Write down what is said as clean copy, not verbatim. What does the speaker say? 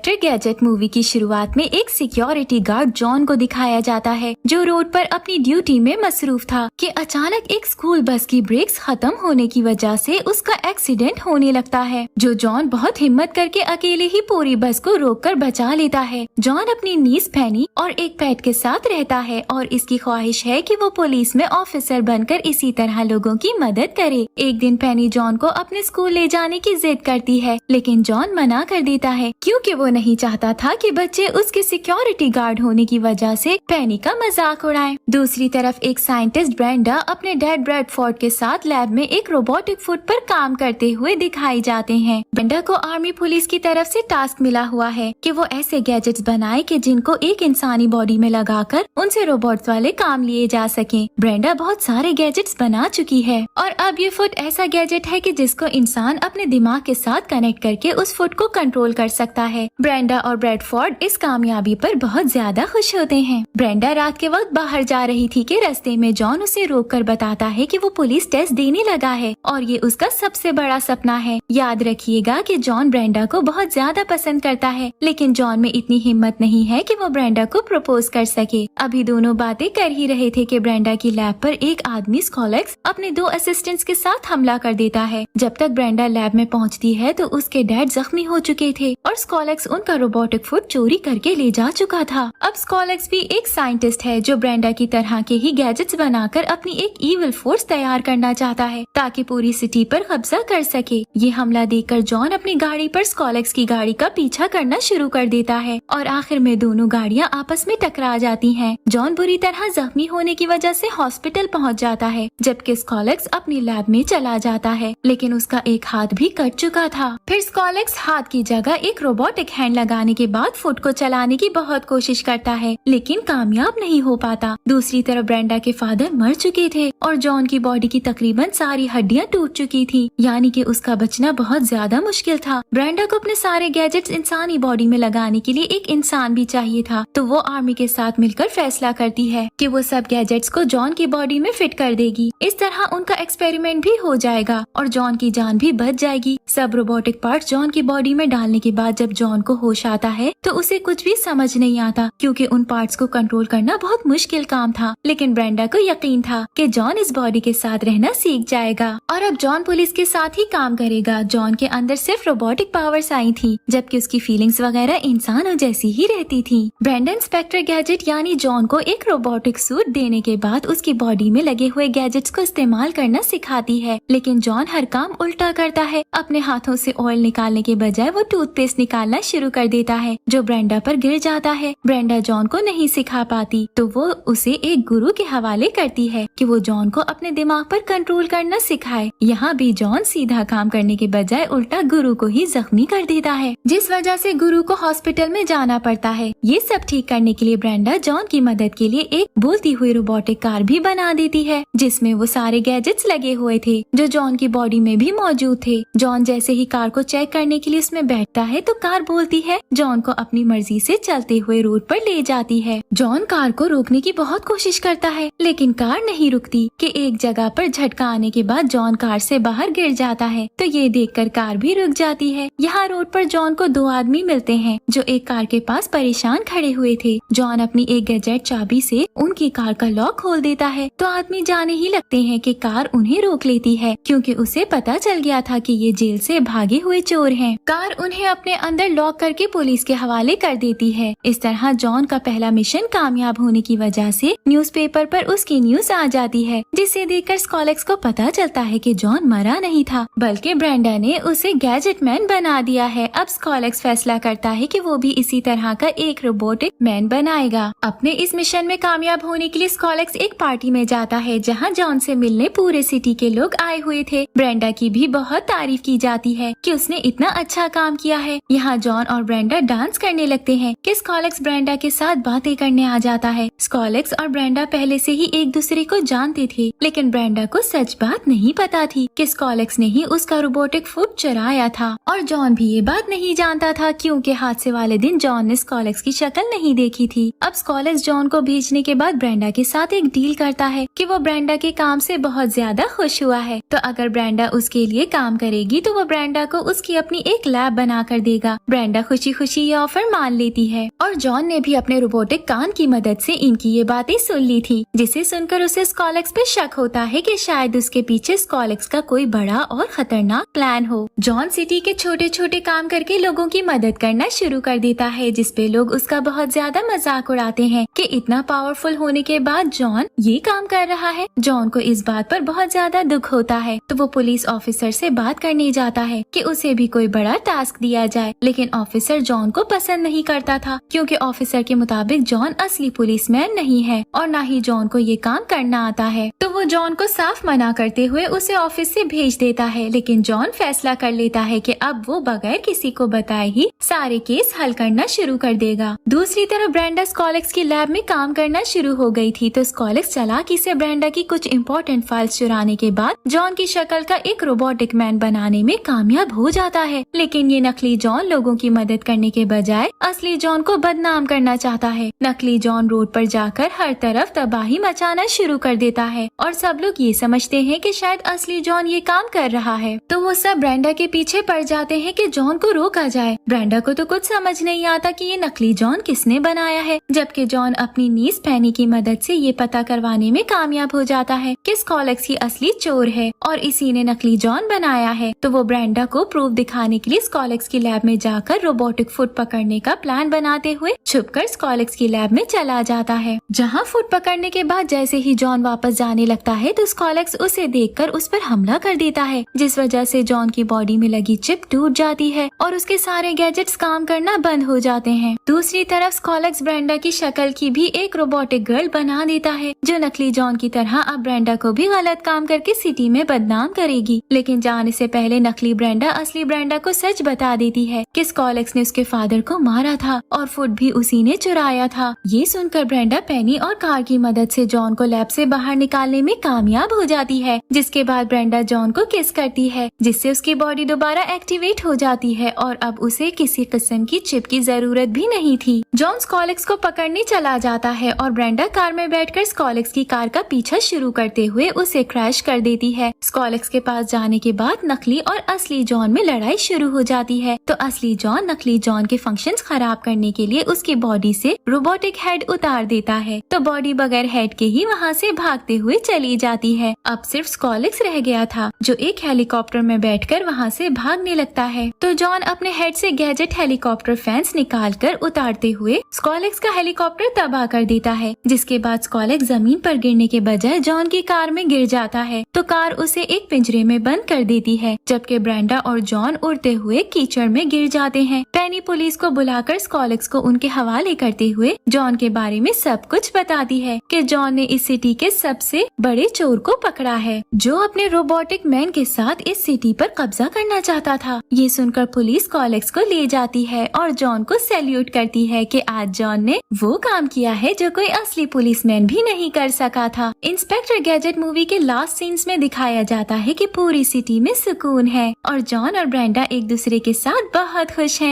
Gadget movie की शुरुआत में एक सिक्योरिटी गार्ड जॉन को दिखाया जाता है जो रोड पर अपनी ड्यूटी में मसरूफ था कि अचानक एक स्कूल बस की ब्रेक्स खत्म होने की वजह से उसका एक्सीडेंट होने लगता है। जो जॉन बहुत हिम्मत करके अकेले ही पूरी बस को रोककर बचा लेता है। जॉन अपनी नीस फैनी और एक पेट के साथ रहता है और इसकी ख्वाहिश है कि वो पुलिस में ऑफिसर बनकर इसी तरह लोगों की मदद करे। एक दिन पेनी जॉन को अपने स्कूल ले जाने की जिद करती है, लेकिन जॉन मना कर देता है क्योंकि वो नहीं चाहता था कि बच्चे उसके सिक्योरिटी गार्ड होने की वजह से पेनी का मजाक उड़ाएं। दूसरी तरफ एक साइंटिस्ट ब्रेंडा अपने डैड ब्रैडफोर्ड के साथ लैब में एक रोबोटिक फुट पर काम करते हुए दिखाई जाते हैं। ब्रेंडा को आर्मी पुलिस की तरफ से टास्क मिला हुआ है कि वो ऐसे गैजेट्स बनाए कि जिनको एक इंसानी बॉडी में लगाकर उनसे रोबोट्स वाले काम लिए जा सकें। ब्रेंडा बहुत सारे गैजेट्स बना चुकी है और अब ये फुट ऐसा गैजेट है कि जिसको इंसान अपने दिमाग के साथ कनेक्ट करके उस फुट को कंट्रोल कर सकता है। ब्रेंडा और ब्रैडफोर्ड इस कामयाबी पर बहुत ज्यादा खुश होते हैं। ब्रेंडा रात के वक्त बाहर जा रही थी कि रास्ते में जॉन उसे रोककर बताता है कि वो पुलिस टेस्ट देने लगा है और ये उसका सबसे बड़ा सपना है। याद रखिएगा कि जॉन ब्रेंडा को बहुत ज्यादा पसंद करता है, लेकिन जॉन में इतनी हिम्मत नहीं है कि वो ब्रेंडा को प्रपोज कर सके। अभी दोनों बातें कर ही रहे थे कि ब्रेंडा की लैब पर एक आदमी स्कॉलेक्स अपने 2 असिस्टेंट्स के साथ हमला कर देता है। जब तक ब्रेंडा लैब में पहुंचती है तो उसके डैड जख्मी हो चुके थे और स्कॉलेक्स उनका रोबोटिक फुट चोरी करके ले जा चुका था। अब स्कॉलेक्स भी एक साइंटिस्ट है जो ब्रेंडा की तरह के ही गैजेट्स बनाकर अपनी एक इविल फोर्स तैयार करना चाहता है ताकि पूरी सिटी पर कब्जा कर सके। ये हमला देखकर जॉन अपनी गाड़ी पर स्कॉलेक्स की गाड़ी का पीछा करना शुरू कर देता है और आखिर में दोनों गाड़ियां आपस में टकरा जाती हैं। जॉन बुरी तरह जख्मी होने की वजह से हॉस्पिटल पहुंच जाता है, जबकि स्कॉलेक्स अपनी लैब में चला जाता है, लेकिन उसका एक हाथ भी कट चुका था। फिर स्कॉलेक्स हाथ की जगह एक रोबोटिक हैंड लगाने के बाद फुट को चलाने की बहुत कोशिश करता है, लेकिन कामयाब नहीं हो पाता। दूसरी तरफ ब्रेंडा के फादर मर चुके थे और जॉन की बॉडी की तकरीबन सारी हड्डियां टूट चुकी थी, यानी कि उसका बचना बहुत ज्यादा मुश्किल था। ब्रेंडा को अपने सारे गैजेट्स इंसानी बॉडी में लगाने के लिए एक इंसान भी चाहिए था, तो वो आर्मी के साथ मिलकर फैसला करती है कि वो सब गैजेट्स को जॉन की बॉडी में फिट कर देगी। इस तरह उनका एक्सपेरिमेंट भी हो जाएगा और जॉन की जान भी बच जाएगी। सब रोबोटिक पार्ट्स जॉन की बॉडी में डालने के बाद जब जॉन को होश आता है तो उसे कुछ भी समझ नहीं आता क्योंकि उन पार्ट्स को कंट्रोल करना बहुत मुश्किल काम था, लेकिन ब्रेंडा को यकीन था कि जॉन इस बॉडी के साथ रहना सीख जाएगा और अब जॉन पुलिस के साथ ही काम करेगा। जॉन के अंदर सिर्फ रोबोटिक पावर्स आई थी, जबकि उसकी फीलिंग्स वगैरह इंसानों जैसी ही रहती थी। ब्रेंडा इंस्पेक्टर गैजेट यानी जॉन को एक रोबोटिक सूट देने के बाद उसकी बॉडी में लगे हुए गैजेट्स को इस्तेमाल करना सिखाती है, लेकिन जॉन हर काम उल्टा करता है। अपने हाथों से ऑयल निकालने के बजाय वो टूथपेस्ट निकालना शुरू कर देता है जो ब्रेंडा पर गिर जाता है। ब्रेंडा जॉन को नहीं सिखा पाती तो वो उसे एक गुरु के हवाले करती है कि वो जॉन को अपने दिमाग पर कंट्रोल करना सिखाए। यहाँ भी जॉन सीधा काम करने के बजाय उल्टा गुरु को ही जख्मी कर देता है, जिस वजह से गुरु को हॉस्पिटल में जाना पड़ता है। ये सब ठीक करने के लिए ब्रेंडा जॉन की मदद के लिए एक बोलती हुई रोबोटिक कार भी बना देती है जिसमें वो सारे गैजेट्स लगे हुए थे जो जॉन की बॉडी में भी मौजूद थे। जॉन जैसे ही कार को चेक करने के लिए उसमें बैठता है तो कार बोलती है जॉन को अपनी मर्जी से चलते हुए रोड पर ले जाती है। जॉन कार को रोकने की बहुत कोशिश करता है, लेकिन कार नहीं रुकती कि एक जगह पर झटका आने के बाद जॉन कार से बाहर गिर जाता है, तो ये देखकर कार भी रुक जाती है। यहाँ रोड पर जॉन को 2 आदमी मिलते हैं जो एक कार के पास परेशान खड़े हुए थे। जॉन अपनी एक गैजेट चाबी से उनकी कार का लॉक खोल देता है तो आदमी जाने ही लगते हैं कि कार उन्हें रोक लेती है क्योंकि उसे पता चल गया था कि ये जेल से भागे हुए चोर हैं। कार उन्हें अपने अंदर लॉक करके पुलिस के हवाले कर देती है। इस तरह जॉन का पहला मिशन कामयाब होने की वजह से न्यूज़पेपर पर उसकी न्यूज आ जाती है, जिसे देखकर स्कॉलेक्स को पता चलता है कि जॉन मरा नहीं था बल्कि ब्रेंडा ने उसे गैजेट मैन बना दिया है। अब स्कॉलेक्स फैसला करता है कि वो भी इसी तरह का एक रोबोटिक मैन बनाएगा। अपने इस मिशन में कामयाब होने के लिए स्कॉलेक्स एक पार्टी में जाता है जहाँ जॉन से मिलने पूरे सिटी के लोग आए हुए थे। ब्रेंडा की भी बहुत तारीफ की जाती है कि उसने इतना अच्छा काम किया है। यहाँ जॉन और ब्रेंडा डांस करने लगते हैं कि स्कॉलेक्स ब्रेंडा के साथ बातें करने आ जाता है। स्कॉलेक्स और ब्रेंडा पहले से ही एक दूसरे को जानते थे, लेकिन ब्रेंडा को सच बात नहीं पता थी कि स्कॉलेक्स ने ही उसका रोबोटिक फुट चुराया था और जॉन भी ये बात नहीं जानता था क्योंकि हादसे वाले दिन जॉन ने स्कॉलेक्स की शक्ल नहीं देखी थी। अब स्कॉलेक्स जॉन को भेजने के बाद ब्रेंडा के साथ एक डील करता है कि वो ब्रेंडा के काम से बहुत ज्यादा खुश हुआ है, तो अगर ब्रेंडा उसके लिए काम करेगी तो वो ब्रेंडा को उसकी अपनी एक लैब बना कर देगा। ब्रेंडा ब्रेंडा खुशी खुशी ये ऑफर मान लेती है और जॉन ने भी अपने रोबोटिक कान की मदद से इनकी ये बातें सुन ली थी, जिसे सुनकर उसे स्कॉलेक्स पे शक होता है कि शायद उसके पीछे स्कॉलेक्स का कोई बड़ा और खतरनाक प्लान हो। जॉन सिटी के छोटे छोटे काम करके लोगों की मदद करना शुरू कर देता है, जिसपे लोग उसका बहुत ज्यादा मजाक उड़ाते हैं कि इतना पावरफुल होने के बाद जॉन ये काम कर रहा है। जॉन को इस बात पर बहुत ज्यादा दुख होता है, तो वो पुलिस ऑफिसर से बात करने जाता है कि उसे भी कोई बड़ा टास्क दिया जाए, लेकिन ऑफिसर जॉन को पसंद नहीं करता था, क्योंकि ऑफिसर के मुताबिक जॉन असली पुलिसमैन नहीं है और न ही जॉन को ये काम करना आता है। तो वो जॉन को साफ मना करते हुए उसे ऑफिस से भेज देता है, लेकिन जॉन फैसला कर लेता है कि अब वो बगैर किसी को बताए ही सारे केस हल करना शुरू कर देगा। दूसरी तरफ ब्रेंडा स्कॉलेक्स की लैब में काम करना शुरू हो गई थी, तो स्कॉलेक्स चालाकी से ब्रेंडा की कुछ इम्पोर्टेंट फाइल्स चुराने के बाद जॉन की शक्ल का एक रोबोटिक मैन बनाने में कामयाब हो जाता है। लेकिन ये नकली जॉन लोगों की मदद करने के बजाय असली जॉन को बदनाम करना चाहता है। नकली जॉन रोड पर जाकर हर तरफ तबाही मचाना शुरू कर देता है और सब लोग ये समझते हैं कि शायद असली जॉन ये काम कर रहा है, तो वो सब ब्रेंडा के पीछे पड़ जाते हैं कि जॉन को रोका जाए। ब्रेंडा को तो कुछ समझ नहीं आता कि ये नकली जॉन किसने बनाया है, जबकि जॉन अपनी नीस पैनी की मदद से ये पता करवाने में कामयाब हो जाता है कि स्कॉलेक्स ही असली चोर है और इसी ने नकली जॉन बनाया है। तो वो ब्रेंडा को प्रूफ दिखाने के लिए स्कॉलेक्स की लैब में जाकर रोबोटिक फुट पकड़ने का प्लान बनाते हुए छुपकर स्कॉलेक्स की लैब में चला जाता है, जहाँ फुट पकड़ने के बाद जैसे ही जॉन वापस जाने लगता है तो स्कॉलेक्स उसे देखकर उस पर हमला कर देता है, जिस वजह से जॉन की बॉडी में लगी चिप टूट जाती है और उसके सारे गैजेट्स काम करना बंद हो जाते हैं। दूसरी तरफ स्कॉलेक्स ब्रेंडा की शक्ल की भी एक रोबोटिक गर्ल बना देता है, जो नकली जॉन की तरह अब ब्रेंडा को भी गलत काम करके सिटी में बदनाम करेगी। लेकिन जाने से पहले नकली ब्रेंडा असली ब्रेंडा को सच बता देती है कि स्कॉलेक्स ने उसके फादर को मारा था और फुट भी उसी ने चुराया था। ये सुनकर ब्रेंडा पेनी और कार की मदद से जॉन को लैब से बाहर निकालने में कामयाब हो जाती है, जिसके बाद ब्रेंडा जॉन को किस करती है, जिससे उसकी बॉडी दोबारा एक्टिवेट हो जाती है और अब उसे किसी किस्म की चिप की जरूरत भी नहीं थी। जॉन स्कॉलेक्स को पकड़ने चला जाता है और ब्रेंडा कार में बैठकर स्कॉलेक्स की कार का पीछा शुरू करते हुए उसे क्रैश कर देती है। स्कॉलेक्स के पास जाने के बाद नकली और असली जॉन में लड़ाई शुरू हो जाती है, तो असली जॉन नकली जॉन के फंक्शंस खराब करने के लिए उसकी बॉडी से रोबोटिक हेड उतार देता है, तो बॉडी बगैर हेड के ही वहाँ से भागते हुए चली जाती है। अब सिर्फ स्कॉलेक्स रह गया था, जो एक हेलीकॉप्टर में बैठकर वहाँ से भागने लगता है। तो जॉन अपने हेड से गैजेट हेलीकॉप्टर फैंस निकालकर उतारते हुए स्कॉलेक्स का हेलीकॉप्टर तबाह कर देता है, जिसके बाद स्कॉलेक्स जमीन पर गिरने के बजाय जॉन की कार में गिर जाता है, तो कार उसे एक पिंजरे में बंद कर देती है, जबकि ब्रेंडा और जॉन उड़ते हुए कीचड़ में गिर जाते हैं। पेनी पुलिस को बुलाकर स्कॉलेक्स को उनके हवाले करते हुए जॉन के बारे में सब कुछ बताती है कि जॉन ने इस सिटी के सबसे बड़े चोर को पकड़ा है, जो अपने रोबोटिक मैन के साथ इस सिटी पर कब्जा करना चाहता था। ये सुनकर पुलिस स्कॉलेक्स को ले जाती है और जॉन को सैल्यूट करती है कि आज जॉन ने वो काम किया है जो कोई असली पुलिसमैन भी नहीं कर सका था। इंस्पेक्टर गैजेट मूवी के लास्ट सीन्स में दिखाया जाता है कि पूरी सिटी में सुकून है और जॉन और ब्रेंडा एक दूसरे के साथ बहुत खुश